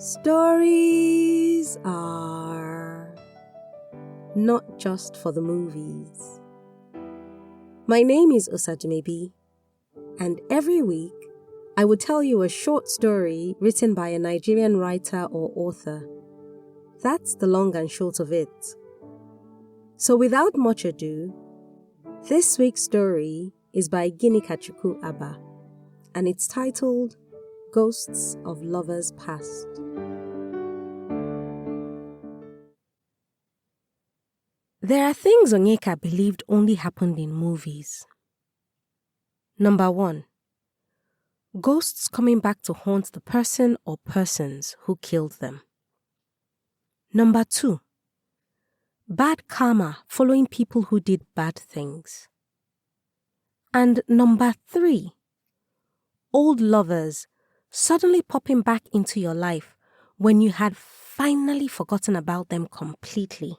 Stories are not just for the movies. My name is Osajumebi, and every week I will tell you a short story written by a Nigerian writer or author. That's the long and short of it. So without much ado, this week's story is by Ginikachukwu Abah, and it's titled Ghosts of Lovers Past. There are things Onyeka believed only happened in movies. Number 1. Ghosts coming back to haunt the person or persons who killed them. Number 2. Bad karma following people who did bad things. And number 3. Old lovers suddenly popping back into your life when you had finally forgotten about them completely.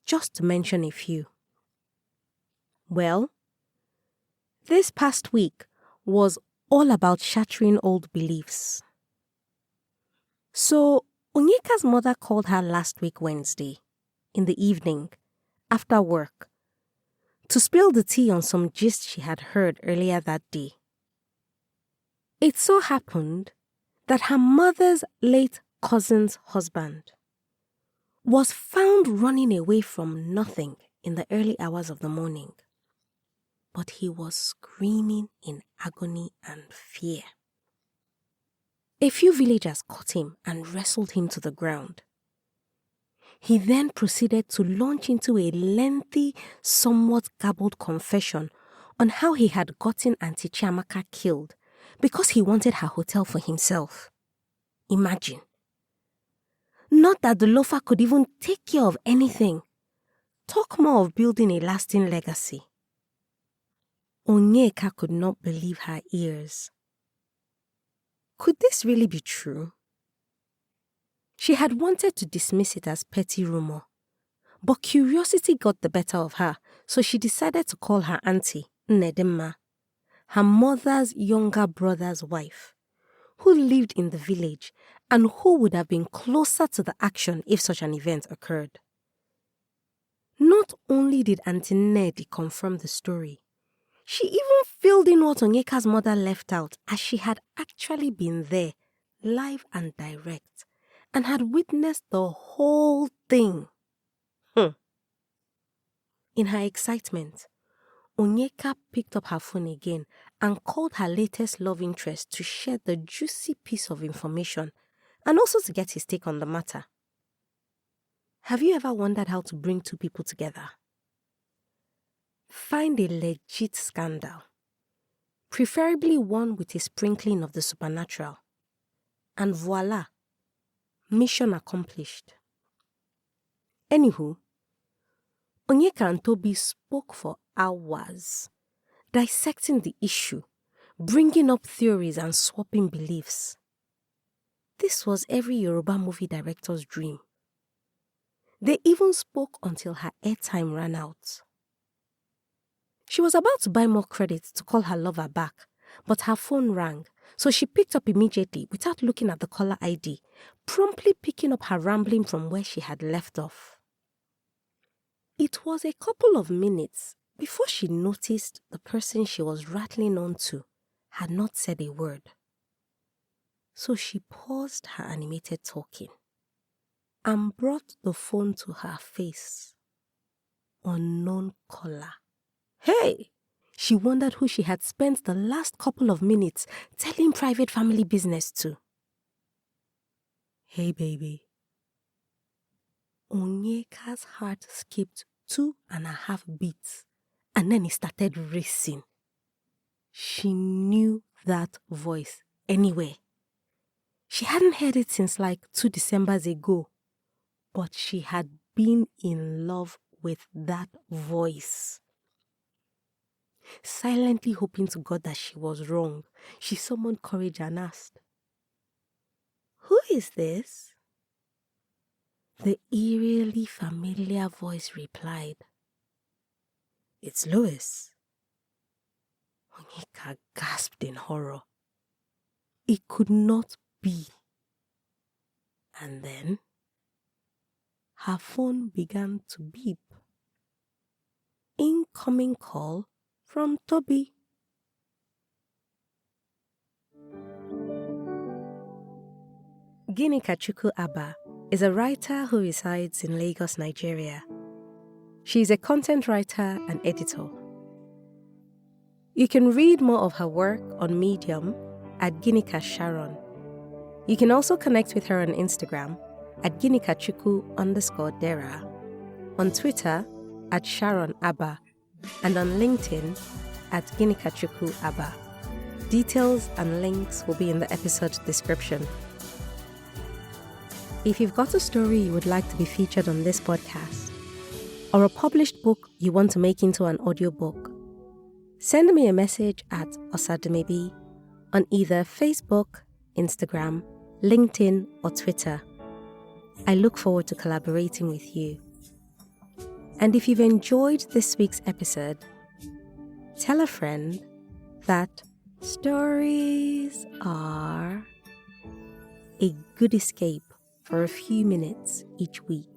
Just to mention a few. Well, this past week was all about shattering old beliefs. So, Onyeka's mother called her last week Wednesday, in the evening, after work, to spill the tea on some gist she had heard earlier that day. It so happened that her mother's late cousin's husband was found running away from nothing in the early hours of the morning. But he was screaming in agony and fear. A few villagers caught him and wrestled him to the ground. He then proceeded to launch into a lengthy, somewhat garbled confession on how he had gotten Auntie Chiamaka killed because he wanted her hotel for himself. Imagine. Not that the loafer could even take care of anything. Talk more of building a lasting legacy. Onyeka could not believe her ears. Could this really be true? She had wanted to dismiss it as petty rumor, but curiosity got the better of her, so she decided to call her auntie, Nnedemma, her mother's younger brother's wife, who lived in the village and who would have been closer to the action if such an event occurred. Not only did Auntie Nnedi confirm the story, she even filled in what Onyeka's mother left out, as she had actually been there, live and direct, and had witnessed the whole thing. In her excitement, Onyeka picked up her phone again and called her latest love interest to share the juicy piece of information and also to get his take on the matter. Have you ever wondered how to bring two people together? Find a legit scandal, preferably one with a sprinkling of the supernatural, and voila, mission accomplished. Anywho, Onyeka and Toby spoke for hours, dissecting the issue, bringing up theories and swapping beliefs. This was every Yoruba movie director's dream. They even spoke until her airtime ran out. She was about to buy more credit to call her lover back, but her phone rang, so she picked up immediately without looking at the caller ID, promptly picking up her rambling from where she had left off. It was a couple of minutes before she noticed the person she was rattling on to had not said a word. So she paused her animated talking and brought the phone to her face. Unknown caller. Hey! She wondered who she had spent the last couple of minutes telling private family business to. Hey, baby. Onyeka's heart skipped 2.5 beats, and then it started racing. She knew that voice anywhere. She hadn't heard it since like 2 Decembers ago, but she had been in love with that voice. Silently hoping to God that she was wrong, she summoned courage and asked, "Who is this?" The eerily familiar voice replied, "It's Louis." Onyeka gasped in horror. It could not be. And then her phone began to beep. Incoming call from Toby. Ginikachukwu Abah is a writer who resides in Lagos, Nigeria. She is a content writer and editor. You can read more of her work on Medium at Ginikachukwu. You can also connect with her on Instagram at Ginikachukwu_Dera, on Twitter at Sharon Abah, and on LinkedIn at Ginikachukwu Abah. Details and links will be in the episode description. If you've got a story you would like to be featured on this podcast, or a published book you want to make into an audiobook, send me a message at Osademebi on either Facebook, Instagram, LinkedIn, or Twitter. I look forward to collaborating with you. And if you've enjoyed this week's episode, tell a friend that stories are a good escape for a few minutes each week.